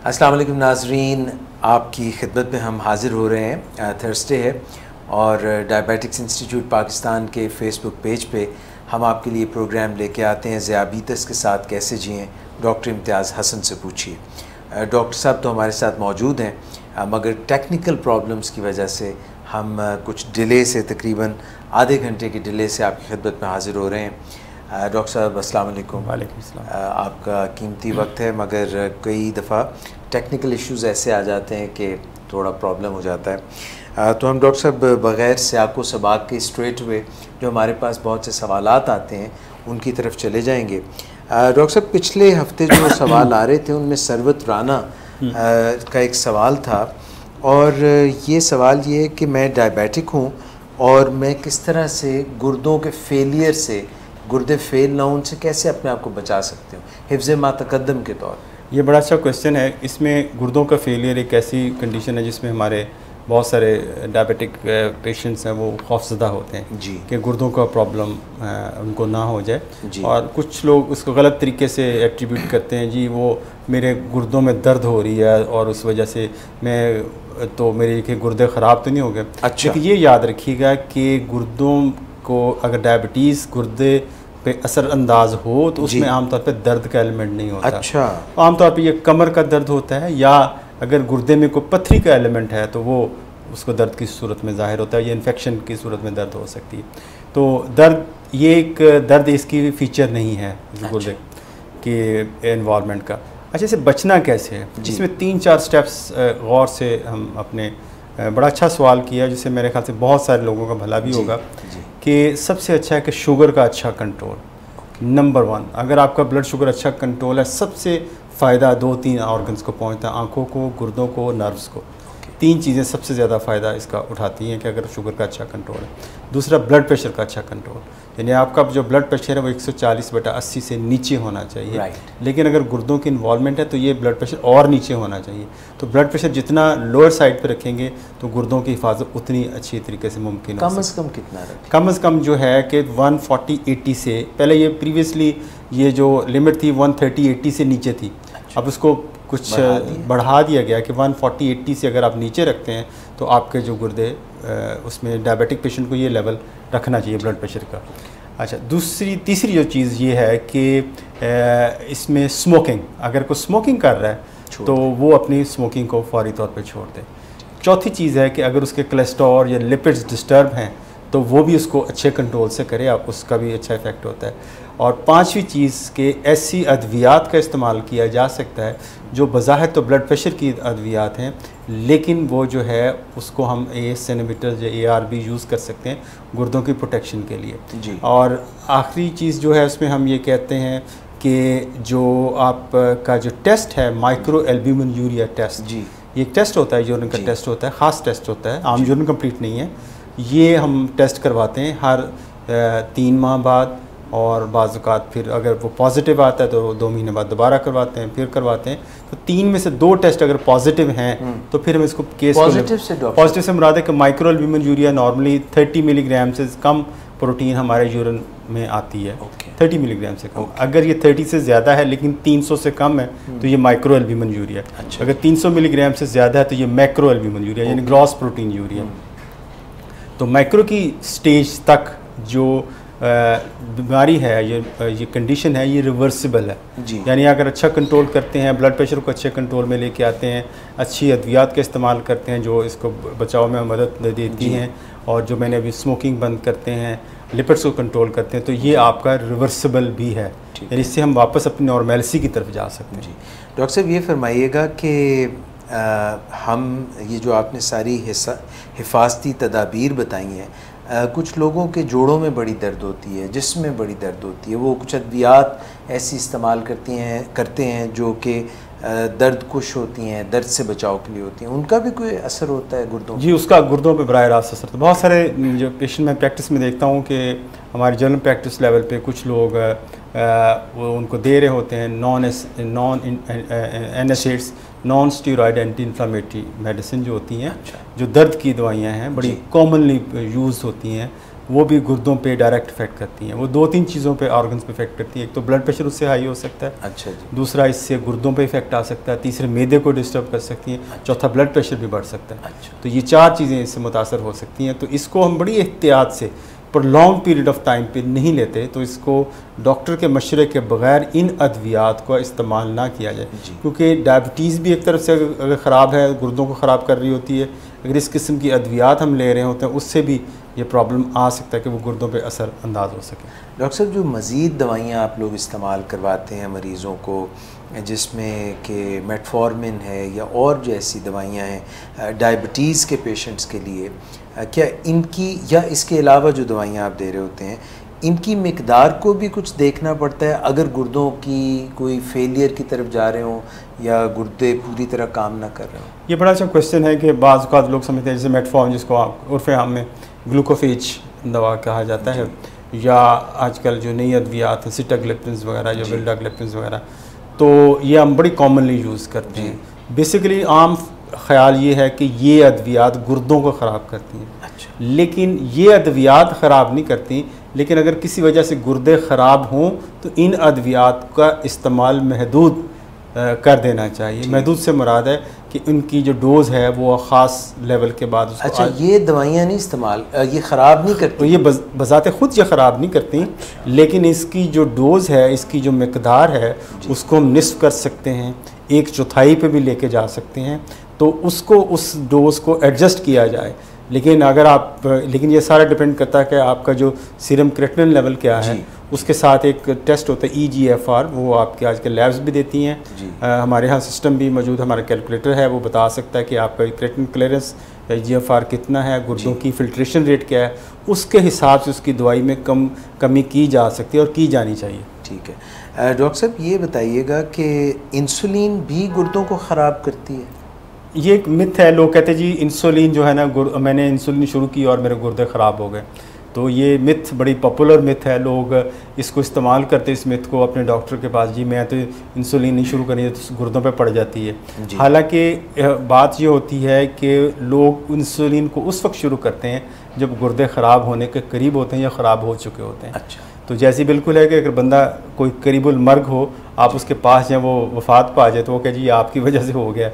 अस्सलाम वालेकुम नाज़रीन, आपकी खिदमत में हम हाज़िर हो रहे हैं। थर्सडे है और डायबिटिक्स इंस्टीट्यूट पाकिस्तान के फ़ेसबुक पेज पे हम आपके लिए प्रोग्राम लेके आते हैं ज़ियाबीतस के साथ कैसे जिएं, डॉक्टर इम्तियाज़ हसन से पूछिए। डॉक्टर साहब तो हमारे साथ मौजूद हैं, मगर टेक्निकल प्रॉब्लम्स की वजह से हम कुछ डिले से, तकरीबन आधे घंटे की डिले से आपकी खिदमत में हाज़िर हो रहे हैं। डॉक्टर साहब अस्सलाम वालेकुम। वालेकुम सलाम। आपका कीमती वक्त है, मगर कई दफ़ा टेक्निकल इश्यूज़ ऐसे आ जाते हैं कि थोड़ा प्रॉब्लम हो जाता है। तो हम डॉक्टर साहब बग़ैर से आपको सबाक के स्ट्रेट हुए जो हमारे पास बहुत से सवालात आते हैं उनकी तरफ चले जाएंगे। डॉक्टर साहब, पिछले हफ्ते जो सवाल आ रहे थे उनमें सरवत राना का एक सवाल था, और ये सवाल ये है कि मैं डायबिटिक हूँ और मैं किस तरह से गुर्दों के फेलियर से, गुर्दे फेल ना होने से कैसे अपने आप को बचा सकते हो हिफ्ज़ मा तक़द्दम के तौर। ये बड़ा अच्छा क्वेश्चन है। इसमें गुर्दों का फेलियर एक ऐसी कंडीशन है जिसमें हमारे बहुत सारे डायबिटिक पेशेंट्स हैं वो खौफज़दा होते हैं जी कि गुर्दों का प्रॉब्लम उनको ना हो जाए, और कुछ लोग उसको गलत तरीके से एट्रीब्यूट करते हैं, जी वो मेरे गुर्दों में दर्द हो रही है और उस वजह से मैं तो मेरे के गुर्दे ख़राब तो नहीं हो गए। अच्छा। लेकिन ये याद रखिएगा कि गुर्दों को अगर डायबिटीज़ गुर्दे पे असरअंदाज हो तो उसमें आमतौर पे दर्द का एलिमेंट नहीं होता। अच्छा। आमतौर पे ये कमर का दर्द होता है, या अगर गुर्दे में कोई पथरी का एलिमेंट है तो वो उसको दर्द की सूरत में ज़ाहिर होता है, या इन्फेक्शन की सूरत में दर्द हो सकती है। तो दर्द, ये एक दर्द इसकी फ़ीचर नहीं है गुर्दे के इन्वॉल्वमेंट का। अच्छा, इसे बचना कैसे है? इसमें 3-4 स्टेप्स गौर से हम अपने, बड़ा अच्छा सवाल किया जिससे मेरे ख्याल से बहुत सारे लोगों का भला भी होगा। कि सबसे अच्छा है कि शुगर का अच्छा कंट्रोल, नंबर 1। अगर आपका ब्लड शुगर अच्छा कंट्रोल है, सबसे फ़ायदा 2-3 ऑर्गन्स को पहुंचता है, आँखों को, गुर्दों को, नर्व्स को। 3 चीज़ें सबसे ज़्यादा फ़ायदा इसका उठाती हैं कि अगर शुगर का अच्छा कंट्रोल है। दूसरा, ब्लड प्रेशर का अच्छा कंट्रोल, यानी आपका जो ब्लड प्रेशर है वो 140/80 से नीचे होना चाहिए। लेकिन अगर गुर्दों की इन्वॉल्वमेंट है तो ये ब्लड प्रेशर और नीचे होना चाहिए। तो ब्लड प्रेशर जितना लोअर साइड पर रखेंगे तो गुर्दों की हिफाजत उतनी अच्छी तरीके से मुमकिन है। कम से कम कितना रखें? कम से कम जो है कि 140/80 से, पहले ये प्रीवियसली ये जो लिमिट थी 130/80 से नीचे थी। अब उसको कुछ बढ़ा दिया गया कि 140/80 से अगर आप नीचे रखते हैं तो आपके जो गुर्दे, उसमें डायबिटिक पेशेंट को ये लेवल रखना चाहिए ब्लड प्रेशर का। अच्छा, तीसरी जो चीज़ ये है कि इसमें स्मोकिंग, अगर कोई स्मोकिंग कर रहा है तो वो अपनी स्मोकिंग को फौरी तौर पे छोड़ दे। चौथी चीज़ है कि अगर उसके कोलेस्ट्रॉल या लिपिड्स डिस्टर्ब हैं तो वो भी उसको अच्छे कंट्रोल से करे, आप उसका भी अच्छा इफेक्ट होता है। और 5वीं चीज़ के ऐसी अद्वियात का इस्तेमाल किया जा सकता है जो बज़ाहिर तो ब्लड प्रेशर की अद्वियात हैं, लेकिन वो जो है उसको हम AS इनहिबिटर या ARB यूज़ कर सकते हैं गुर्दों की प्रोटेक्शन के लिए। और आखिरी चीज़ जो है उसमें हम ये कहते हैं कि जो आपका जो टेस्ट है, माइक्रो एल्ब्यूमिन यूरिया टेस्ट, ये एक टेस्ट होता है, यूरिन का टेस्ट होता है, ख़ास टेस्ट होता है, आम यूरिन कंप्लीट नहीं है। ये हम टेस्ट करवाते हैं हर 3 माह बाद, और बाज़ औक़ात फिर अगर वो पॉजिटिव आता है तो 2 महीने बाद दोबारा करवाते हैं, फिर करवाते हैं। तो 3 में से 2 टेस्ट अगर पॉजिटिव हैं तो फिर हम इसको केस पॉजिटिव से मुराद है कि micro albumin urea normally 30 milligram से कम प्रोटीन हमारे यूरिन में आती है। 30 मिलीग्राम से कम। अगर ये 30 से ज़्यादा है लेकिन 300 से कम है तो ये माइक्रो एल्ब्यूमिन यूरिया। अगर 300 मिलीग्राम से ज़्यादा है तो ये मैक्रो एल्ब्यूमिन यूरिया, यानी ग्रॉस प्रोटीन यूरिया। तो माइक्रो की स्टेज तक जो बीमारी है, ये कंडीशन है, ये रिवर्सिबल है। यानी अगर अच्छा कंट्रोल करते हैं, ब्लड प्रेशर को अच्छे कंट्रोल में लेके आते हैं, अच्छी अद्वियात का इस्तेमाल करते हैं जो इसको बचाव में मदद देती हैं, और जो मैंने अभी स्मोकिंग बंद करते हैं, लिपिड्स को कंट्रोल करते हैं, तो ये आपका रिवर्सिबल भी है, यानी इससे हम वापस अपनी नॉर्मेलिटी की तरफ जा सकते हैं। डॉक्टर साहब, ये फरमाइएगा कि हम ये जो आपने सारी हिफाजती तदाबीर बताई हैं, कुछ लोगों के जोड़ों में बड़ी दर्द होती है, जिस्म में बड़ी दर्द होती है, वो कुछ अद्वियात ऐसी इस्तेमाल करते हैं जो कि दर्द कुश होती हैं, दर्द से बचाव के लिए होती हैं, उनका भी कोई असर होता है गुर्दों? जी, उसका गुर्दों पे बराह रास्त असर। तो बहुत सारे जो पेशेंट मैं प्रैक्टिस में देखता हूँ कि हमारे जनरल प्रैक्टिस लेवल पे कुछ लोग वो उनको दे रहे होते हैं non NSAIDs, non steroid anti inflammatory medicine जो होती हैं, जो दर्द की दवाइयाँ हैं, बड़ी कॉमनली यूज़ होती हैं वो भी गुर्दों पे डायरेक्ट इफेक्ट करती हैं। वो 2-3 चीज़ों पे ऑर्गन्स पे इफेक्ट करती हैं। एक तो ब्लड प्रेशर उससे हाई हो सकता है, अच्छा जी। दूसरा इससे गुर्दों पे इफेक्ट आ सकता है, तीसरे मैदे को डिस्टर्ब कर सकती हैं, चौथा ब्लड प्रेशर भी बढ़ सकता है। अच्छा। तो ये 4 चीज़ें इससे मुतासर हो सकती हैं। तो इसको हम बड़ी एहतियात से पर लॉन्ग पीरियड ऑफ टाइम पे नहीं लेते, तो इसको डॉक्टर के मशवरे के बगैर इन अद्वियात का इस्तेमाल ना किया जाए, क्योंकि डायबिटीज़ भी एक तरफ से अगर ख़राब है, गुर्दों को ख़राब कर रही होती है। अगर इस किस्म की अद्वियात हम ले रहे होते हैं, उससे भी ये प्रॉब्लम आ सकता है कि वो गुर्दों पे असर अंदाज हो सके। डॉक्टर साहब, जो मज़ीद दवाइयाँ आप लोग इस्तेमाल करवाते हैं मरीज़ों को, जिसमें कि मेटफॉर्मिन है या और जो ऐसी दवाइयाँ हैं डायबिटीज़ के पेशेंट्स के लिए, क्या इनकी या इसके अलावा जो दवाइयाँ आप दे रहे होते हैं, इनकी मिकदार को भी कुछ देखना पड़ता है? अगर गुर्दों की कोई फेलियर की तरफ जा रहे हों या गुर्दे पूरी तरह काम ना कर रहे हों? ये बड़ा अच्छा क्वेश्चन है कि बाज़ औक़ात लोग समझते हैं जैसे मेटफॉर्म, जिसको उर्फ़ आम में ग्लूकोफेज दवा कहा जाता है, या आजकल जो नई अद्वियात हैं सिटाग्लिप्टिन वगैरह, जो विल्डाग्लिप्टिन वगैरह, तो ये हम बड़ी कॉमनली यूज़ करते हैं। बेसिकली आम ख्याल ये है कि ये अद्वियात गुर्दों को ख़राब करती हैं। अच्छा। लेकिन ये अद्वियात ख़राब नहीं करती, लेकिन अगर किसी वजह से गुर्दे ख़राब हों तो इन अद्वियात का इस्तेमाल महदूद कर देना चाहिए। महदूद से मुराद है कि उनकी जो डोज़ है वो ख़ास लेवल के बाद उसको। अच्छा, ये दवाइयाँ नहीं इस्तेमाल, ये ख़राब नहीं करती? तो ये बज़ाते ख़ुद ये ख़राब नहीं करती। अच्छा। लेकिन इसकी जो डोज़ है, इसकी जो मिकदार है, उसको हम निस्फ़ कर सकते हैं, 1/4 पे भी लेके जा सकते हैं, तो उसको उस डोज़ को एडजस्ट किया जाए। लेकिन ये सारा डिपेंड करता है कि आपका जो सीरम क्रेटिनिन लेवल क्या है। उसके साथ एक टेस्ट होता है EGFR, वो आपके आजकल लैब्स भी देती हैं। हमारे यहाँ सिस्टम भी मौजूद, हमारा कैलकुलेटर है, वो बता सकता है कि आपका क्रेटिनिन क्लियरेंस EGFR कितना है, गुर्दों की फिल्ट्रेशन रेट क्या है, उसके हिसाब से उसकी दवाई में कमी की जा सकती है और की जानी चाहिए। ठीक है। डॉक्टर साहब, ये बताइएगा कि इंसुलिन भी गुर्दों को ख़राब करती है? ये एक मिथ है। लोग कहते हैं जी इंसुलिन जो है ना, मैंने इंसुलिन शुरू की और मेरे गुर्दे ख़राब हो गए। तो ये मिथ बड़ी पॉपुलर मिथ है, लोग इसको इस्तेमाल करते इस मिथ को अपने डॉक्टर के पास, जी मैं तो इंसुलिन नहीं शुरू करनी तो गुर्दों पे पड़ जाती है। हालांकि बात ये होती है कि लोग इंसुलिन को उस वक्त शुरू करते हैं जब गुर्दे ख़राब होने के करीब होते हैं या ख़राब हो चुके होते हैं। अच्छा। तो जैसी बिल्कुल है कि अगर बंदा कोई करीबुल मर्ग हो, आप उसके पास जाए, वो वफ़ात पा जाए, तो वो कहे जी आपकी वजह से हो गया।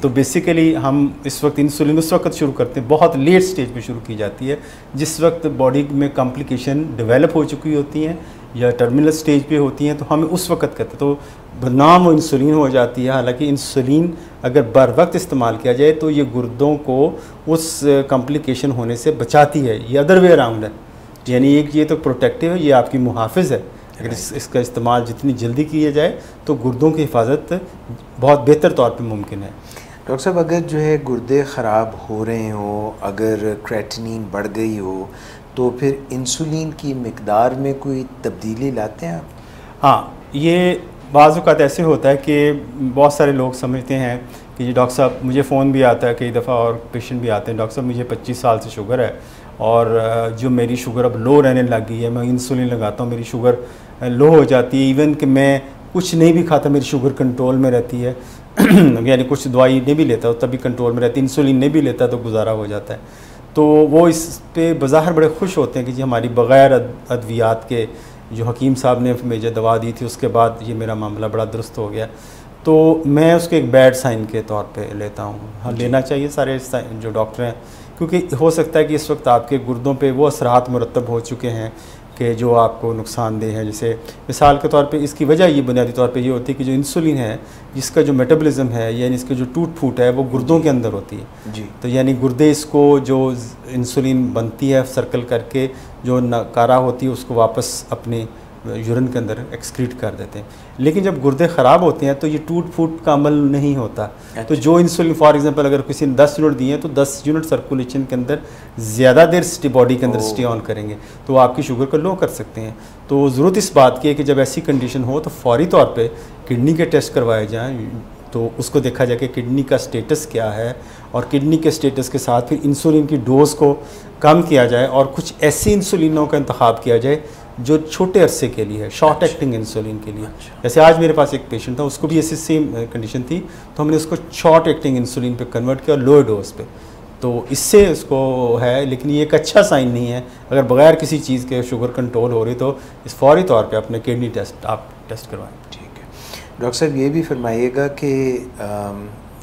तो बेसिकली हम इस वक्त इंसुलिन उस वक्त शुरू करते हैं, बहुत लेट स्टेज पे शुरू की जाती है, जिस वक्त बॉडी में कॉम्प्लिकेशन डेवलप हो चुकी होती हैं या टर्मिनल स्टेज पे होती हैं, तो हमें उस वक्त करते, तो बनाम वो इंसुलिन हो जाती है। हालांकि इंसुलिन अगर बर वक्त इस्तेमाल किया जाए तो ये गुर्दों को उस कॉम्प्लिकेशन होने से बचाती है। ये अदर वे अराउंड है, यानी एक ये तो प्रोटेक्टिव है, ये आपकी मुहाफ़िज़ है। अगर इसका इस्तेमाल जितनी जल्दी किया जाए तो गुर्दों की हिफाजत बहुत बेहतर तौर पे मुमकिन है। डॉक्टर साहब, अगर जो है गुर्दे ख़राब हो रहे हों, अगर क्रेटिनिन बढ़ गई हो, तो फिर इंसुलिन की मिकदार में कोई तब्दीली लाते हैं आप? हाँ, ये बाज़ औक़ात ऐसे होता है कि बहुत सारे लोग समझते हैं कि जी डॉक्टर साहब, मुझे फ़ोन भी आता है कई दफ़ा और पेशेंट भी आते हैं, डॉक्टर साहब मुझे 25 साल से शुगर है और जो मेरी शुगर अब लो रहने लग गई है, मैं इंसुलिन लगाता हूँ, मेरी शुगर लो हो जाती है, इवन कि मैं कुछ नहीं भी खाता मेरी शुगर कंट्रोल में रहती है यानी कुछ दवाई नहीं भी लेता तभी कंट्रोल में रहती है, इंसुलिन नहीं भी लेता तो गुजारा हो जाता है। तो वो इस पे बज़ाहिर बड़े खुश होते हैं कि जी हमारी बग़ैर अद्वियात के जो हकीम साहब ने मुझे दवा दी थी उसके बाद ये मेरा मामला बड़ा दुरुस्त हो गया। तो मैं उसको एक बैड साइन के तौर पे लेता हूँ। हाँ, लेना चाहिए सारे जो डॉक्टर हैं, क्योंकि हो सकता है कि इस वक्त आपके गुर्दों पे वो असरात मुरतब हो चुके हैं कि जो आपको नुकसानदेह है। जैसे मिसाल के तौर पे इसकी वजह ये बुनियादी तौर पे ये होती है कि जो इंसुलिन है, जिसका जो मेटाबॉलिज्म है यानी इसका जो टूट फूट है वो गुर्दों के अंदर होती है जी। तो यानी गुर्दे इसको जो इंसुलिन बनती है सर्कल करके जो नकारा होती है उसको वापस अपने यूरिन के अंदर एक्सक्रीट कर देते हैं। लेकिन जब गुर्दे ख़राब होते हैं तो ये टूट फूट का अमल नहीं होता। अच्छा। तो जो इंसुलिन फॉर एग्जांपल अगर किसी ने 10 यूनिट दिए हैं तो 10 यूनिट सर्कुलेशन के अंदर ज़्यादा देर बॉडी के अंदर स्टे ऑन करेंगे तो आपकी शुगर को लो कर सकते हैं। तो ज़रूरत इस बात की है कि जब ऐसी कंडीशन हो तो फौरी तौर पर किडनी के टेस्ट करवाए जाएँ, तो उसको देखा जाए कि किडनी का स्टेटस क्या है और किडनी के स्टेटस के साथ फिर इंसुलिन की डोज़ को कम किया जाए और कुछ ऐसी इंसुलिनों का इंतखाब किया जाए जो छोटे अरसे के लिए है, शॉर्ट एक्टिंग इंसुलिन के लिए। जैसे आज मेरे पास एक पेशेंट था, उसको भी ऐसी सेम कंडीशन थी, तो हमने उसको शॉर्ट एक्टिंग इंसुलिन पे कन्वर्ट किया लोअर डोज पे। तो इससे उसको है, लेकिन ये एक अच्छा साइन नहीं है। अगर बगैर किसी चीज़ के शुगर कंट्रोल हो रही तो इस फौरी तौर पे अपने किडनी टेस्ट आप टेस्ट करवाएं। ठीक है डॉक्टर साहब, ये भी फरमाइएगा कि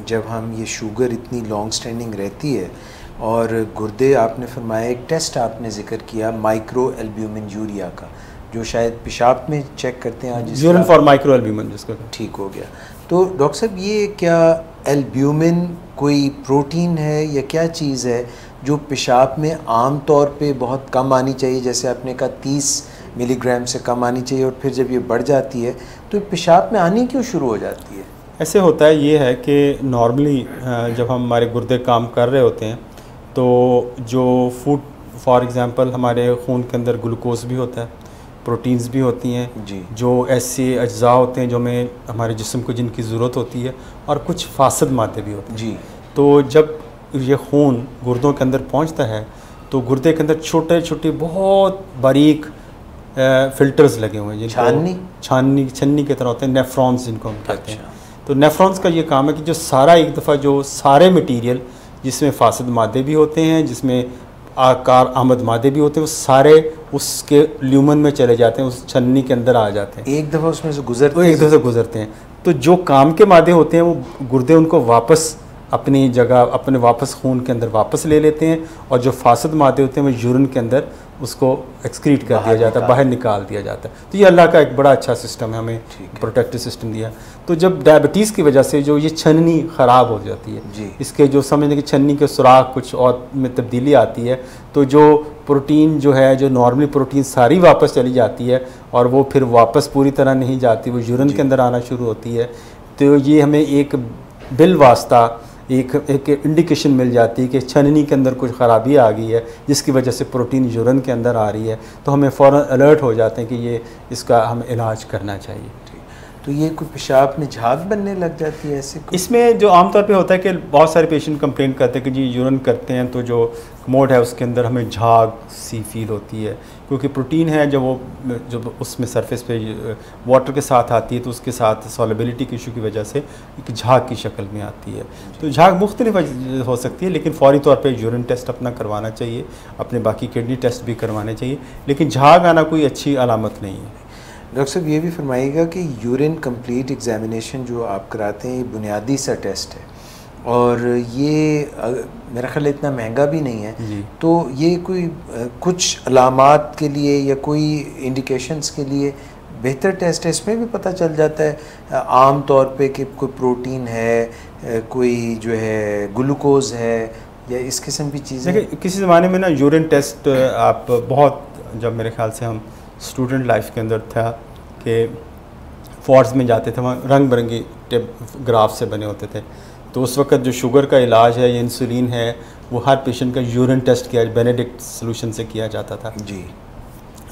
जब हम ये शुगर इतनी लॉन्ग स्टैंडिंग रहती है और गुर्दे, आपने फरमाया एक टेस्ट आपने जिक्र किया माइक्रो एल्ब्यूमिन यूरिया का, जो शायद पेशाब में चेक करते हैं आज, यूरिन फॉर माइक्रो एल्ब्यूमिन जिसका ठीक हो गया। तो डॉक्टर साहब, ये क्या एल्ब्यूमिन कोई प्रोटीन है या क्या चीज़ है जो पेशाब में आम तौर पे बहुत कम आनी चाहिए, जैसे आपने कहा 30 मिलीग्राम से कम आनी चाहिए, और फिर जब ये बढ़ जाती है तो पेशाब में आनी क्यों शुरू हो जाती है? ऐसे होता है, ये है कि नॉर्मली जब हमारे गुर्दे काम कर रहे होते हैं तो जो फूड, फॉर एग्ज़ाम्पल हमारे खून के अंदर ग्लूकोज भी होता है, प्रोटीन्स भी होती हैं जी, जो ऐसे अज्जा होते हैं जो हमें हमारे जिस्म को जिनकी ज़रूरत होती है, और कुछ फासद मादे भी होते हैं जी। तो जब ये खून गुर्दों के अंदर पहुंचता है तो गुर्दे के अंदर छोटे छोटे बहुत बारीक फ़िल्टर्स लगे हुए हैं, छन्नी की तरह होते हैं, नेफ्रॉन्स जिनको हम कहते हैं। तो नेफ्रॉन्स का ये काम है कि जो सारा एक दफ़ा जो सारे मटीरियल जिसमें फासद मादे भी होते हैं, जिसमें आकार आमद मादे भी होते हैं, वो सारे उसके ल्यूमन में चले जाते हैं, उस छन्नी के अंदर आ जाते हैं, एक दफ़ा उसमें से गुजरते हैं, एक दफ़ा से गुजरते हैं। तो जो काम के मादे होते हैं वो गुर्दे उनको वापस अपनी जगह, अपने वापस खून के अंदर वापस ले लेते हैं, और जो फासद मादे होते हैं वो यूरिन के अंदर उसको एक्सक्रीट कर दिया जाता है, बाहर निकाल दिया जाता है। तो ये अल्लाह का एक बड़ा अच्छा सिस्टम है, हमें प्रोटेक्टिव सिस्टम दिया। तो जब डायबिटीज़ की वजह से जो ये छन्नी ख़राब हो जाती है जी, इसके जो समझने की छन्नी के सुराख कुछ और में तब्दीली आती है, तो जो प्रोटीन जो है, जो नॉर्मली प्रोटीन सारी वापस चली जाती है और वो फिर वापस पूरी तरह नहीं जाती, वो यूरिन के अंदर आना शुरू होती है। तो ये हमें एक बिल वास्ता एक इंडिकेशन मिल जाती है कि छननी के अंदर कुछ ख़राबी आ गई है, जिसकी वजह से प्रोटीन यूरिन के अंदर आ रही है, तो हमें फ़ौरन अलर्ट हो जाते हैं कि ये इसका हमें इलाज करना चाहिए। तो ये कोई पेशाब में झाग बनने लग जाती है ऐसे? इसमें जो आमतौर पे होता है कि बहुत सारे पेशेंट कंप्लेंट करते हैं कि जी यूरिन करते हैं तो जो कमोड है उसके अंदर हमें झाग सी फील होती है, क्योंकि प्रोटीन है जब उसमें सरफेस पे वाटर के साथ आती है तो उसके साथ सॉलिबिलिटी के इशू की वजह से एक झाग की शक्ल में आती है। तो झाग मुख्तलिफ हो सकती है, लेकिन फौरी तौर पे यूरिन टेस्ट अपना करवाना चाहिए, अपने बाकी किडनी टेस्ट भी करवाने चाहिए, लेकिन झाग आना कोई अच्छी अलामत नहीं है। डॉक्टर साहब ये भी फरमाइएगा कि यूरिन कंप्लीट एग्जामिनेशन जो आप कराते हैं ये बुनियादी सा टेस्ट है और ये मेरा ख्याल इतना महंगा भी नहीं है, तो ये कोई कुछ अलामात के लिए या कोई इंडिकेशंस के लिए बेहतर टेस्ट है? इसमें भी पता चल जाता है आम तौर पे कि कोई प्रोटीन है, कोई जो है ग्लूकोज है, या इस किस्म की चीज़ें? देखिए किसी ज़माने में ना यूरिन टेस्ट आप बहुत, जब मेरे ख्याल से हम स्टूडेंट लाइफ के अंदर था कि फॉर्ड्स में जाते थे, वहाँ रंग बिरंगी ग्राफ से बने होते थे, तो उस वक्त जो शुगर का इलाज है या इंसुलिन है वो हर पेशेंट का यूरिन टेस्ट किया बेनेडिक्ट सोल्यूशन से किया जाता था जी,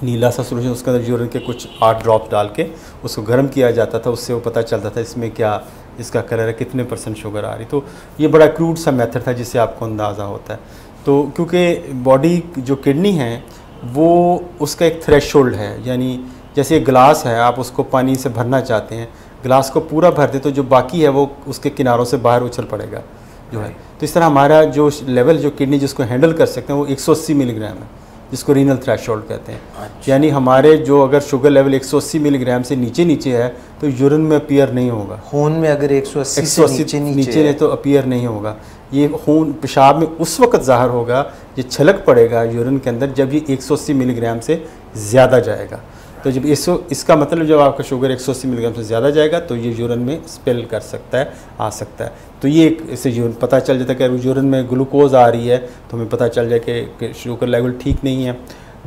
नीला सा सोल्यूशन, उसके अंदर यूरिन के कुछ 8 ड्रॉप्स डाल के उसको गर्म किया जाता था, उससे वो पता चलता था इसमें क्या इसका कलर है, कितने % शुगर आ रही। तो ये बड़ा क्रूड सा मेथड था जिससे आपको अंदाज़ा होता है। तो क्योंकि बॉडी जो किडनी है वो उसका एक थ्रेशोल्ड है, यानी जैसे एक गिलास है, आप उसको पानी से भरना चाहते हैं, गिलास को पूरा भर दे तो जो बाकी है वो उसके किनारों से बाहर उछल पड़ेगा जो है। तो इस तरह हमारा जो लेवल जो किडनी जिसको हैंडल कर सकते हैं वो 180 मिलीग्राम है, जिसको रीनल थ्रेशोल्ड कहते हैं। अच्छा। यानी हमारे जो अगर शुगर लेवल 180 मिलीग्राम से नीचे है तो यूरिन में अपीयर नहीं होगा। खून में अगर 180 से नीचे है तो अपीयर नहीं होगा। ये खून पेशाब में उस वक्त ज़ाहिर होगा, ये छलक पड़ेगा यूरिन के अंदर जब ये 180 मिलीग्राम से ज़्यादा जाएगा। तो जब इसका मतलब जब आपका शुगर 180 मिलीग्राम से ज़्यादा जाएगा तो ये यूरिन में स्पेल कर सकता है, आ सकता है। तो ये इससे यूरिन पता चल जाता है कि यूरिन में ग्लूकोज आ रही है तो हमें पता चल जाए कि शुगर लेवल ठीक नहीं है।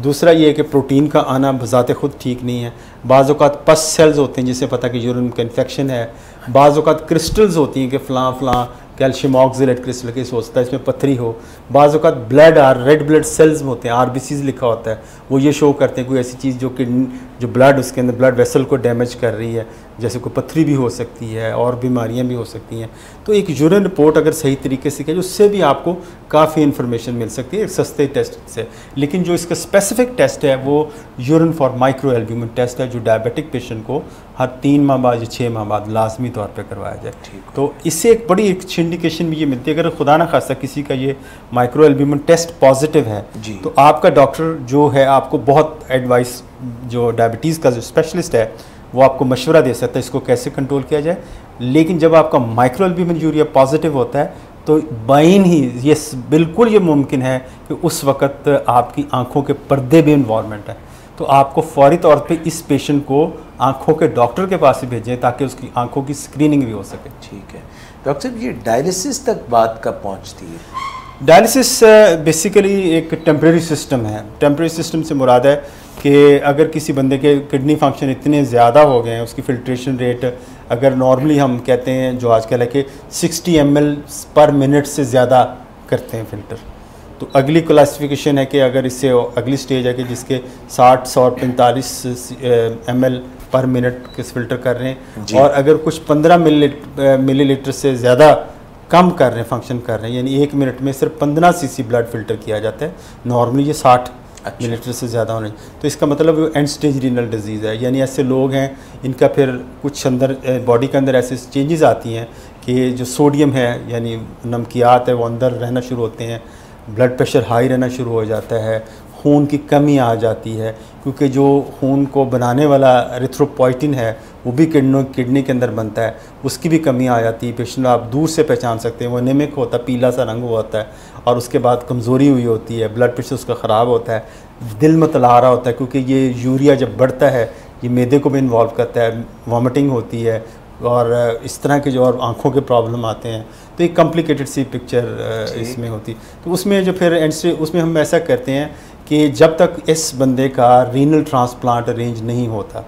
दूसरा ये है कि प्रोटीन का आना बज़ाते खुद ठीक नहीं है। बाज़ औक़ात पस सेल्स होते हैं जिससे पता कि यूरिन का इन्फेक्शन है। बाज़ औक़ात क्रिस्टल्स होती हैं कि फ़लाँ कैल्शियम ऑक्सिलेट क्रिस्टल के सोचता है इसमें पत्थरी हो। बाज़ औक़ात ब्लड रेड ब्लड सेल्स होते हैं, RBCs लिखा होता है, वो ये शो करते हैं कोई ऐसी चीज़ जो ब्लड उसके अंदर ब्लड वेसल को डैमेज कर रही है, जैसे कोई पथरी भी हो सकती है और बीमारियां भी हो सकती हैं। तो एक यूरिन रिपोर्ट अगर सही तरीके से किया, उससे भी आपको काफ़ी इन्फॉर्मेशन मिल सकती है एक सस्ते टेस्ट से। लेकिन जो इसका स्पेसिफिक टेस्ट है वो urine for microalbumin test है, जो डायबिटिक पेशेंट को हर 3 माह बाद या 6 माह बाद लाजमी तौर पर करवाया जाए। तो इससे एक बड़ी एक इंडिकेशन भी ये मिलती है, अगर खुदा ना खास्ता किसी का ये माइक्रो एल्ब्यूमिन टेस्ट पॉजिटिव है तो आपका डॉक्टर जो है आपको बहुत एडवाइस, जो डायबिटीज़ का जो स्पेशलिस्ट है वो आपको मशवरा दे सकता है इसको कैसे कंट्रोल किया जाए। लेकिन जब आपका माइक्रो एल्ब्यूमिन यूरिया पॉजिटिव होता है तो बाइन ही ये बिल्कुल ये मुमकिन है कि उस वक़्त आपकी आंखों के पर्दे भी इन्वॉल्वमेंट है, तो आपको फौरी तौर पे इस पेशेंट को आंखों के डॉक्टर के पास ही भेजें ताकि उसकी आंखों की स्क्रीनिंग भी हो सके। ठीक है डॉक्टर साहब, ये डायलिसिस तक बात कब पहुंचती है? डायलिसिस बेसिकली एक टेम्प्रेरी सिस्टम है। टेम्प्रेरी सिस्टम से मुराद है कि अगर किसी बंदे के किडनी फंक्शन इतने ज़्यादा हो गए हैं, उसकी फिल्ट्रेशन रेट अगर नॉर्मली हम कहते हैं जो आजकल है कि 60 ml पर मिनट से ज़्यादा करते हैं फ़िल्टर, तो अगली क्लासिफिकेशन है कि अगर इससे अगली स्टेज है कि जिसके 60 और 45 ml पर मिनट के फ़िल्टर कर रहे हैं, और अगर कुछ 15 मिलीलीटर से ज़्यादा कम कर रहे हैं, फंक्शन कर रहे हैं, यानी 1 मिनट में सिर्फ 15 cc ब्लड फ़िल्टर किया जाता है, नॉर्मली ये 60 मिलीलीटर से ज़्यादा होने। तो इसका मतलब वो एंड स्टेज रीनल डिजीज़ है, यानी ऐसे लोग हैं इनका फिर कुछ अंदर बॉडी के अंदर ऐसे चेंजेस आती हैं कि जो सोडियम है यानी नमकियात है वो अंदर रहना शुरू होते हैं, ब्लड प्रेशर हाई रहना शुरू हो जाता है, खून की कमी आ जाती है क्योंकि जो खून को बनाने वाला एरिथ्रोपोइटिन है वो भी किडनी के अंदर बनता है, उसकी भी कमी आ जाती है। पेशेंट आप दूर से पहचान सकते हैं, वो एनीमिक होता है, पीला सा रंग होता है और उसके बाद कमज़ोरी हुई होती है, ब्लड प्रेशर उसका ख़राब होता है, दिल मतला रहा होता है क्योंकि ये यूरिया जब बढ़ता है ये मैदे को भी इन्वॉल्व करता है, वॉमिटिंग होती है और इस तरह के जो और आँखों के प्रॉब्लम आते हैं। तो एक कॉम्प्लिकेटेड सी पिक्चर इसमें होती। तो उसमें जो फिर उसमें हम ऐसा करते हैं कि जब तक इस बंदे का रीनल ट्रांसप्लांट अरेंज नहीं होता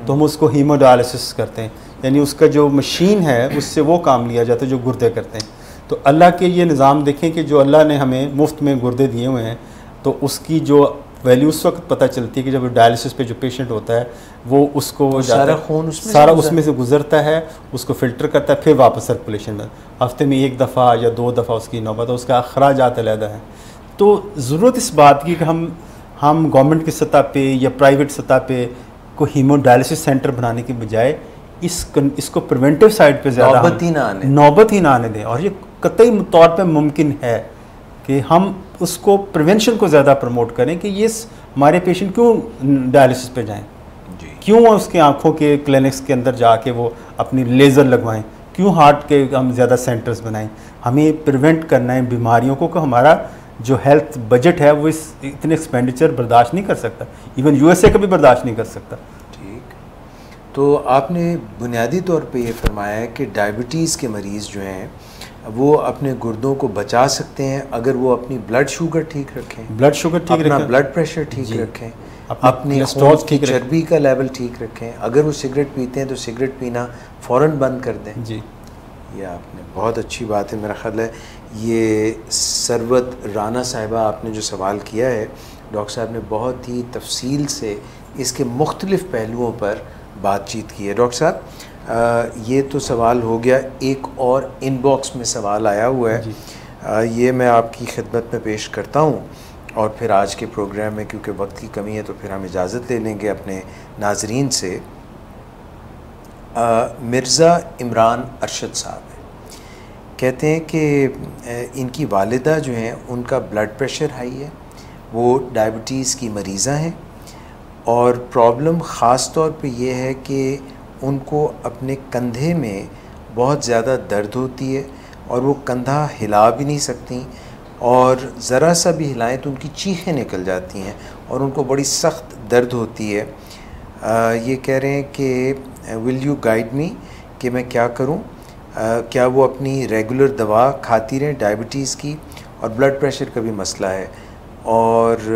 तो हम उसको हीमोडायलिसिस करते हैं, यानी उसका जो मशीन है उससे वो काम लिया जाता है जो गुर्दे करते हैं। तो अल्लाह के ये निज़ाम देखें कि जो अल्लाह ने हमें मुफ्त में गुर्दे दिए हुए हैं, तो उसकी जो वैल्यू उस वक्त पता चलती है कि जब डायलिसिस पे जो पेशेंट होता है वो उसको तो सारा खून उसमें से गुजरता है, उसको फ़िल्टर करता है, फिर वापस सर्कुलेशन में हफ्ते में 1 दफ़ा या 2 दफ़ा उसकी नौबत है, उसका अखराजात अलहदा है। तो ज़रूरत इस बात की कि हम गवर्नमेंट की सतह पे या प्राइवेट सतह पे को हीमोडायलिसिस सेंटर बनाने के बजाय इसको प्रिवेंटिव साइड पे ज़्यादा नौबत ही ना आने दें। और ये कतई तौर पे मुमकिन है कि हम उसको प्रिवेंशन को ज़्यादा प्रमोट करें कि ये हमारे पेशेंट क्यों डायलिसिस पे जाएं, क्यों उसके आँखों के क्लिनिक्स के अंदर जाके वो अपनी लेज़र लगवाएं, क्यों हार्ट के हम ज़्यादा सेंटर्स बनाएं। हमें प्रिवेंट करना है बीमारियों को, हमारा जो हेल्थ बजट है वो इतने एक्सपेंडिचर बर्दाश्त नहीं कर सकता, इवन यूएसए का भी बर्दाश्त नहीं कर सकता। ठीक, तो आपने बुनियादी तौर पे ये फरमाया है कि डायबिटीज़ के मरीज़ जो हैं वो अपने गुर्दों को बचा सकते हैं अगर वो अपनी ब्लड शुगर ठीक रखें, अपना ब्लड प्रेशर ठीक रखें, अपनी चर्बी का लेवल ठीक रखें। अगर वो सिगरेट पीते हैं तो सिगरेट पीना फ़ौरन बंद कर दें। जी, ये आपने बहुत अच्छी बात है। मेरा ख्याल है ये सरवत राना साहिबा आपने जो सवाल किया है, डॉक्टर साहब ने बहुत ही तफसील से इसके मुख्तलिफ़ पहलुओं पर बातचीत की है। डॉक्टर साहब ये तो सवाल हो गया, एक और इनबॉक्स में सवाल आया हुआ है, ये मैं आपकी खिदमत में पेश करता हूँ और फिर आज के प्रोग्राम में क्योंकि वक्त की कमी है तो फिर हम इजाज़त ले लेंगे अपने नाजरीन से। मिर्ज़ा इमरान अरशद साहब हैं, कहते हैं कि इनकी वालिदा जो हैं उनका ब्लड प्रेशर हाई है, वो डायबिटीज़ की मरीज़ा हैं और प्रॉब्लम ख़ास तौर पे ये है कि उनको अपने कंधे में बहुत ज़्यादा दर्द होती है और वो कंधा हिला भी नहीं सकती और ज़रा सा भी हिलाएं तो उनकी चीखें निकल जाती हैं और उनको बड़ी सख्त दर्द होती है। ये कह रहे हैं कि विल यू गाइड मी कि मैं क्या करूं, क्या वो अपनी रेगुलर दवा खाती रहें डायबिटीज़ की, और ब्लड प्रेशर का भी मसला है और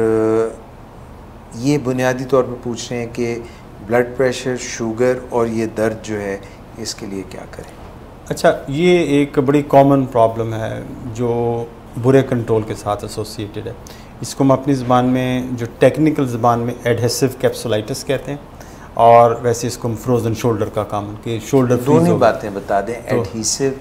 ये बुनियादी तौर पर पूछ रहे हैं कि ब्लड प्रेशर, शुगर और ये दर्द जो है इसके लिए क्या करें। अच्छा, ये एक बड़ी कॉमन प्रॉब्लम है जो बुरे कंट्रोल के साथ एसोसिएटेड है। इसको हम अपनी ज़बान में जो टेक्निकल ज़बान में एडहेसिव कैप्सुलाइटिस कहते हैं और वैसे इसको हम फ्रोजन शोल्डर का काम कि शोल्डर दोनों बातें बता दें। एडहेसिव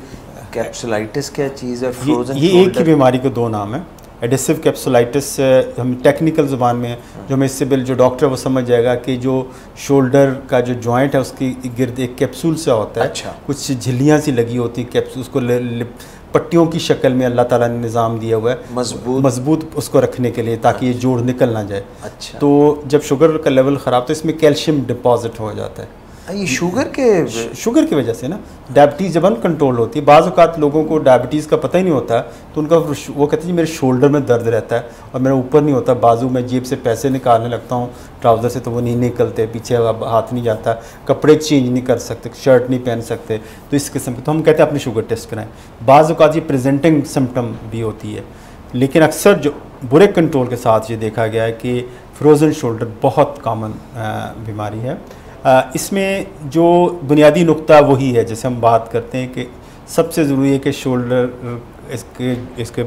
कैप्सुलाइटिस क्या चीज़ है, फ्रोजन ये एक ही बीमारी के दो नाम है। एडेसिव कैप्सुलाइटिस हम टेक्निकल ज़ुबान में जो हमें इससे जो डॉक्टर वो समझ जाएगा कि जो शोल्डर का जो जॉइंट है उसकी गिर्द एक कैप्सूल सा होता है। अच्छा। कुछ झिल्लियाँ सी लगी होती है कैप्सूल, उसको पट्टियों की शक्ल में अल्लाह ताला ने निज़ाम दिया हुआ है मजबूत उसको रखने के लिए, ताकि ये जोड़ निकल ना जाए। अच्छा। तो जब शुगर का लेवल ख़राब तो इसमें कैल्शियम डिपॉजिट हो जाता है। ये शुगर की वजह से ना डायबिटीज़ जब अनकंट्रोल होती है, बाज़ औक़ात लोगों को डायबिटीज़ का पता ही नहीं होता, तो उनका वो कहते हैं मेरे शोल्डर में दर्द रहता है और मेरा ऊपर नहीं होता, बाजू में जेब से पैसे निकालने लगता हूँ ट्राउज़र से तो वो नहीं निकलते, पीछे हाथ नहीं जाता, कपड़े चेंज नहीं कर सकते, शर्ट नहीं पहन सकते, तो इस किस्म के तो हम कहते हैं अपनी शुगर टेस्ट कराएं। बाज़ औक़ात ये प्रेजेंटिंग सिम्टम भी होती है, लेकिन अक्सर जो बुरे कंट्रोल के साथ ये देखा गया है कि फ्रोज़न शोल्डर बहुत कॉमन बीमारी है। इसमें जो बुनियादी नुक्ता वही है, जैसे हम बात करते हैं कि सबसे ज़रूरी है कि शोल्डर इसके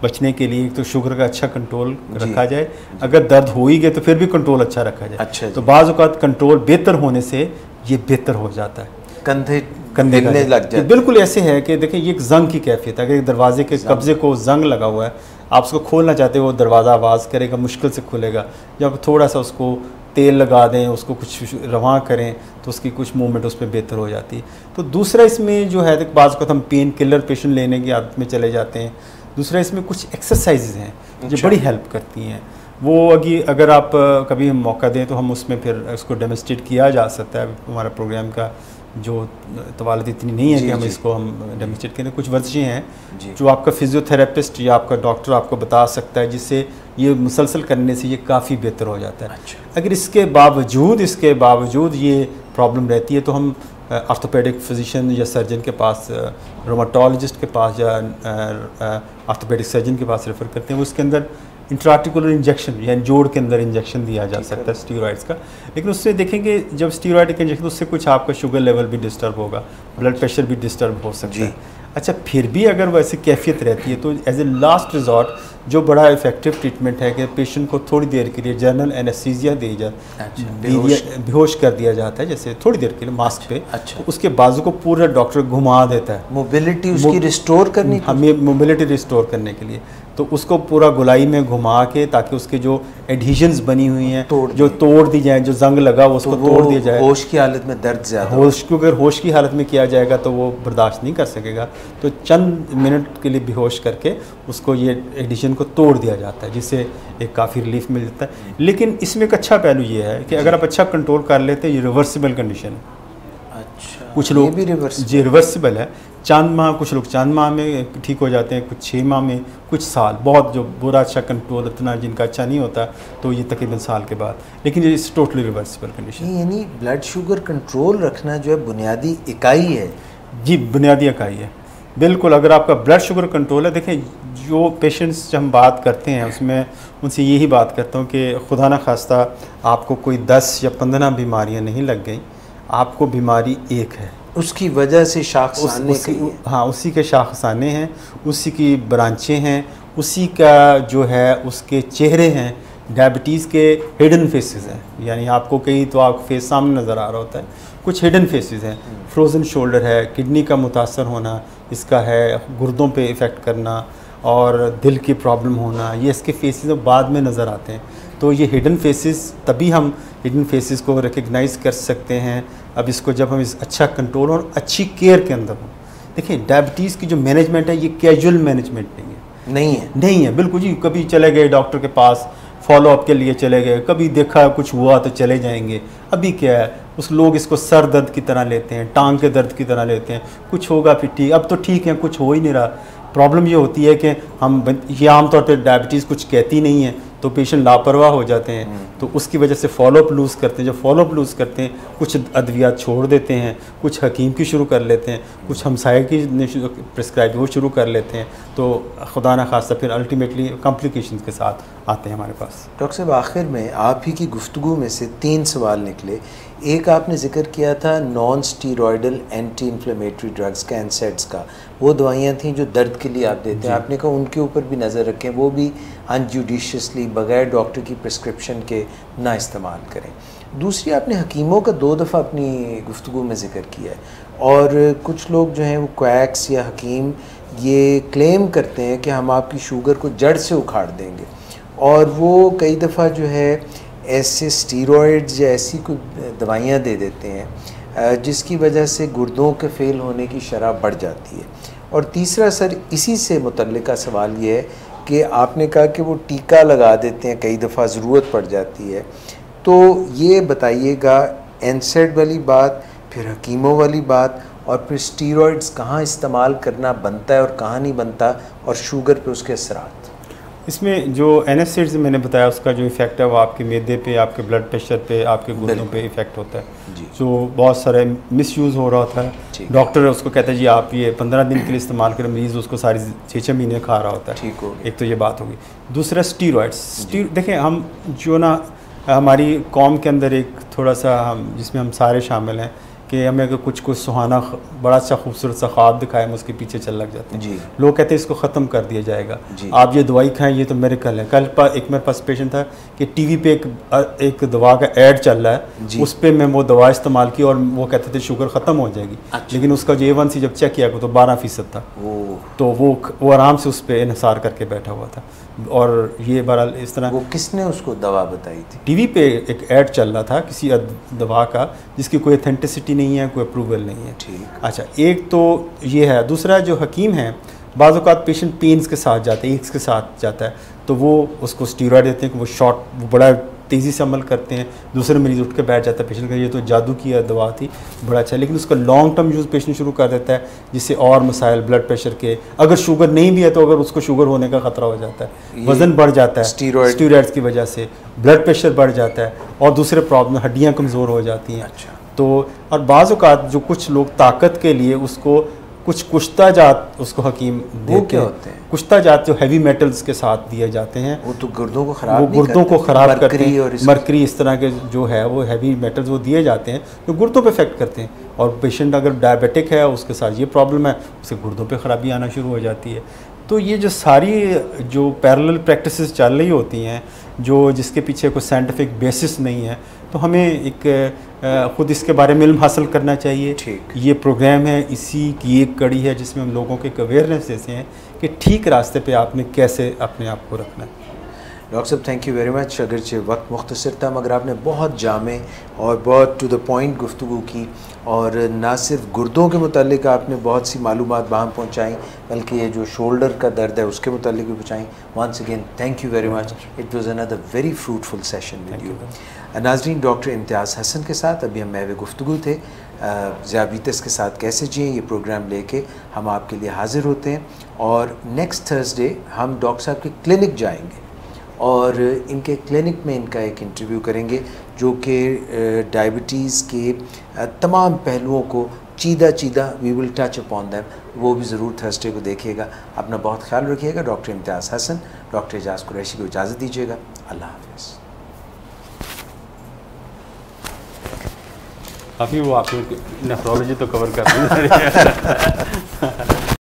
बचने के लिए तो शुगर का अच्छा कंट्रोल रखा जाए, अगर दर्द हो ही गए तो फिर भी कंट्रोल अच्छा रखा जाए। अच्छा, तो बाज़ औक़ात कंट्रोल बेहतर होने से ये बेहतर हो जाता है, कंधे लग जाते हैं। बिल्कुल ऐसे है कि देखिए ये एक जंग की कैफियत है, अगर दरवाजे के कब्जे को जंग लगा हुआ है, आप उसको खोलना चाहते हो, वो दरवाज़ा आवाज़ करेगा, मुश्किल से खुलेगा। जब थोड़ा सा उसको तेल लगा दें, उसको कुछ रवां करें तो उसकी कुछ मूवमेंट उस पर बेहतर हो जाती है। तो दूसरा इसमें जो है बाज़ को हम पेन किलर पेशेंट लेने की आदत में चले जाते हैं। दूसरा इसमें कुछ एक्सरसाइजेज हैं जो बड़ी हेल्प करती हैं, वो अगर आप कभी हम मौका दें तो हम उसमें फिर उसको डेमोन्स्ट्रेट किया जा सकता है। हमारा प्रोग्राम का जो तवालत इतनी नहीं है कि हम इसको हम डेमोन्स्ट्रेट करें। कुछ वर्जिशें हैं जो आपका फिजियोथेरेपिस्ट या आपका डॉक्टर आपको बता सकता है, जिससे ये मुसलसल करने से ये काफ़ी बेहतर हो जाता है। अच्छा। अगर इसके बावजूद ये प्रॉब्लम रहती है तो हम ऑर्थोपेडिक फिजिशियन या सर्जन के पास, रोमाटोलॉजिस्ट के पास या ऑर्थोपेडिक सर्जन के पास रेफ़र करते हैं। वो उसके अंदर इंट्राआर्टिकुलर इंजेक्शन यानी जोड़ के अंदर इंजेक्शन दिया जा सकता है स्टीरॉइड्स का, लेकिन उससे देखेंगे जब स्टीरॉइड का इंजेक्शन उससे कुछ आपका शुगर लेवल भी डिस्टर्ब होगा, ब्लड प्रेशर भी डिस्टर्ब हो सकता है। अच्छा, फिर भी अगर वैसी कैफियत रहती है तो एज ए लास्ट रिजॉर्ट जो बड़ा इफेक्टिव ट्रीटमेंट है कि पेशेंट को थोड़ी देर के लिए जनरल एनेस्थीसिया बेहोश कर दिया जाता है, जैसे थोड़ी देर के लिए मास्क पे। अच्छा। उसके बाजू को पूरा डॉक्टर घुमा देता है, मोबिलिटी उसकी रिस्टोर करनी, हमें मोबिलिटी रिस्टोर करने के लिए, तो उसको पूरा गोलाई में घुमा के ताकि उसके जो एडहेजन्स बनी हुई हैं जो तोड़ दी जाए, जो जंग लगा वो उसको तोड़ दिया जाए। होश की हालत में दर्द ज़्यादा, अगर होश की हालत में किया जाएगा तो वो बर्दाश्त नहीं कर सकेगा, तो चंद मिनट के लिए बेहोश करके उसको ये एडिशन को तोड़ दिया जाता है, जिससे एक काफ़ी रिलीफ मिल जाता है। लेकिन इसमें एक अच्छा पहलू ये है कि अगर आप अच्छा कंट्रोल कर लेते हैं, ये रिवर्सिबल कंडीशन है। अच्छा, कुछ लोग भी रिवर्सिबल है, चांद माह, कुछ लोग चांद माह में ठीक हो जाते हैं, कुछ 6 माह में, कुछ साल, बहुत जो बुरा अच्छा कंट्रोल इतना जिनका अच्छा नहीं होता तो ये तकरीबन साल के बाद, लेकिन ये इस टोटली रिवर्सिबल कंडीशन। यानी ब्लड शुगर कंट्रोल रखना जो है बुनियादी इकाई है। जी, बुनियादी इकाई है बिल्कुल। अगर आपका ब्लड शुगर कंट्रोल है, देखें जो पेशेंट्स जब हम बात करते हैं उसमें उनसे यही बात करता हूँ कि खुदा न खास्ता आपको कोई 10 या 15 बीमारियाँ नहीं लग गई, आपको बीमारी एक है, उसकी वजह से शाखसाने हाँ उसी के शाखसाने हैं, उसी की ब्रांचें हैं, उसी का जो है उसके चेहरे हैं। डायबिटीज़ के हिडन फेसेस हैं, यानी आपको कहीं तो आपको फेस सामने नज़र आ रहा होता है, कुछ हिडन फेसेस हैं। फ्रोज़न शोल्डर है, किडनी का मुतासर होना इसका है, गुर्दों पे इफ़ेक्ट करना और दिल की प्रॉब्लम होना, ये इसके फेसेस बाद में नज़र आते हैं। तो ये हिडन फेसेस, तभी हम हिडन फेसेस को रिकग्नाइज़ कर सकते हैं। अब इसको जब हम इस अच्छा कंट्रोल और अच्छी केयर के अंदर हो, देखिए डायबिटीज़ की जो मैनेजमेंट है ये कैजुअल मैनेजमेंट नहीं है बिल्कुल जी। कभी चले गए डॉक्टर के पास, फॉलोअप के लिए चले गए, कभी देखा कुछ हुआ तो चले जाएंगे। अभी क्या है, उस लोग इसको सर दर्द की तरह लेते हैं, टांग के दर्द की तरह लेते हैं, कुछ होगा फिर ठीक, अब तो ठीक है, कुछ हो ही नहीं रहा। प्रॉब्लम ये होती है कि ये आमतौर पर डायबिटीज़ कुछ कहती नहीं है तो पेशेंट लापरवाह हो जाते हैं, तो उसकी वजह से फॉलोअप लूज़ करते हैं। जब फॉलोअप लूज़ करते हैं, कुछ अद्वियात छोड़ देते हैं, कुछ हकीम की शुरू कर लेते हैं, कुछ हमसाये की प्रिस्क्राइब वो शुरू कर लेते हैं, तो खुदा न खास्ता फिर अल्टीमेटली कॉम्प्लिकेशंस के साथ आते हैं हमारे पास। डॉक्टर साहब, आखिर में आप ही की गुफ्तगू में से 3 सवाल निकले। एक आपने जिक्र किया था non steroidal anti inflammatory drugs का, एनसेड्स का, वो दवाइयाँ थी जो दर्द के लिए आप देते हैं, आपने कहा उनके ऊपर भी नज़र रखें, वो भी अनजुडिशियसली बग़ैर डॉक्टर की प्रिस्क्रिप्शन के ना इस्तेमाल करें। दूसरी, आपने हकीमों का 2 दफ़ा अपनी गुफ्तगू में ज़िक्र किया है, और कुछ लोग जो हैं वो क्वैक्स या हकीम ये क्लेम करते हैं कि हम आपकी शुगर को जड़ से उखाड़ देंगे, और वो कई दफ़ा जो है ऐसे स्टीरॉइड्स या ऐसी कोई दवाइयाँ दे देते हैं जिसकी वजह से गुर्दों के फेल होने की शरह बढ़ जाती है। और तीसरा सर, इसी से मुतल्लिका सवाल ये है कि आपने कहा कि वो टीका लगा देते हैं, कई दफ़ा ज़रूरत पड़ जाती है, तो ये बताइएगा एनसेड वाली बात, फिर हकीमों वाली बात, और फिर स्टीरॉइड्स कहाँ इस्तेमाल करना बनता है और कहाँ नहीं बनता, और शुगर पे उसके असरात। इसमें जो NSAIDs मैंने बताया उसका जो इफ़ेक्ट है वो आपके मैदे पे, आपके ब्लड प्रेशर पे, आपके गुर्दों पे इफ़ेक्ट होता है, जो बहुत सारे मिसयूज़ हो रहा होता है। डॉक्टर उसको कहता है जी आप ये 15 दिन के लिए इस्तेमाल करें, मरीज़ उसको सारी 6-6 महीने खा रहा होता है। ठीक हो, एक तो ये बात होगी। दूसरा स्टीरॉइड्स, देखें हम जो ना हमारी कौम के अंदर एक थोड़ा सा हम जिसमें हम सारे शामिल हैं कि हमें अगर कुछ सुहाना बड़ा अच्छा खूबसूरत सा ख्वाब दिखाए हम उसके पीछे चल लग जाते हैं जी। लोग कहते हैं इसको ख़त्म कर दिया जाएगा, आप ये दवाई खाएं, ये तो मेरे कल है। कल एक मेरे पास पेशेंट था कि टीवी पे एक दवा का ऐड चल रहा है, उस पर मैं वो दवा इस्तेमाल की और वो कहते थे शुगर ख़त्म हो जाएगी। लेकिन उसका जो A1C जब चेक किया तो 12% था, तो वो आराम से उस पर इन्हिसार करके बैठा हुआ था। और ये बहरहाल इस तरह। वो किसने उसको दवा बताई थी? टीवी पे एक ऐड चल रहा था किसी दवा का जिसकी कोई अथेंटिसिटी नहीं है, कोई अप्रूवल नहीं है। ठीक। अच्छा, एक तो ये है। दूसरा जो हकीम है, बाज़ औक़ात पेशेंट पेन्स के साथ जाते हैं, एक्स के साथ जाता है, तो वो उसको स्टीरॉयड देते हैं कि वो बड़ा तेज़ी से अमल करते हैं। दूसरे मरीज़ उठ के बैठ जाता है, पेशेंट का ये तो जादू की दवा थी, बड़ा अच्छा, लेकिन उसका लॉन्ग टर्म यूज़ पेशेंट शुरू कर देता है, जिससे और मसाइल ब्लड प्रेशर के, अगर शुगर नहीं भी है तो अगर उसको शुगर होने का ख़तरा हो जाता है, वज़न बढ़ जाता है स्टीरॉयड्स की वजह से, ब्लड प्रेशर बढ़ जाता है और दूसरे प्रॉब्लम, हड्डियाँ कमज़ोर हो जाती हैं। अच्छा। तो और बाज़ औक़ात जो कुछ लोग ताकत के लिए उसको कुछ कुश्ता जात उसको हकीम देते हैं। कुश्ता जात जो हैवी मेटल्स के साथ दिए जाते हैं, वो तो गुर्दों को ख़राब करते हैं। मरकरी इस तरह के जो है वो हैवी मेटल्स वो दिए जाते हैं जो गुर्दों पे इफेक्ट करते हैं। और पेशेंट अगर डायबिटिक है, उसके साथ ये प्रॉब्लम है, उसे गुर्दों पे ख़राबी आना शुरू हो जाती है। तो ये जो सारी जो पैरेलल प्रैक्टिसेस चल रही होती हैं, जो जिसके पीछे कोई साइंटिफिक बेसिस नहीं है, तो हमें एक ख़ुद इसके बारे में इल्म हासिल करना चाहिए। ठीक। ये प्रोग्राम है, इसी की एक कड़ी है जिसमें हम लोगों के अवेयरनेस देते हैं कि ठीक रास्ते पे आपने कैसे अपने आप को रखना है। डॉक्टर साहब, थैंक यू वेरी मच। अगरचे वक्त मुख्तसर था, मगर आपने बहुत जामे और बहुत टू द पॉइंट गुफ्तगू की, और ना सिर्फ गुर्दों के मुतालिक आपने बहुत सी मालूमात वहाँ पहुँचाई, बल्कि ये जो शोल्डर का दर्द है उसके मुतालिक भी पहुँचाई। Once again thank you very much. It was another very fruitful session with you. नाज़रीन, डॉक्टर इम्तियाज़ हसन के साथ अभी हम महवे गुफ्तगू थे ज़ियाबीतस के साथ कैसे जिएँ, ये प्रोग्राम लेके हम आपके लिए हाज़िर होते हैं। और नेक्स्ट थर्सडे हम डॉक्टर साहब के क्लिनिक जाएँगे और इनके क्लिनिक में इनका एक इंटरव्यू करेंगे, जो कि डायबिटीज़ के तमाम पहलुओं को चीदा we will touch upon them, वो भी ज़रूर थर्सडे को देखिएगा। अपना बहुत ख्याल रखिएगा। डॉक्टर इम्तियाज़ हसन, डॉक्टर एजाज़ कुरैशी को इजाज़त दीजिएगा। अल्लाह हाफ़िज़। अभी वो आपने नेफ्रोलॉजी तो कवर कर दी।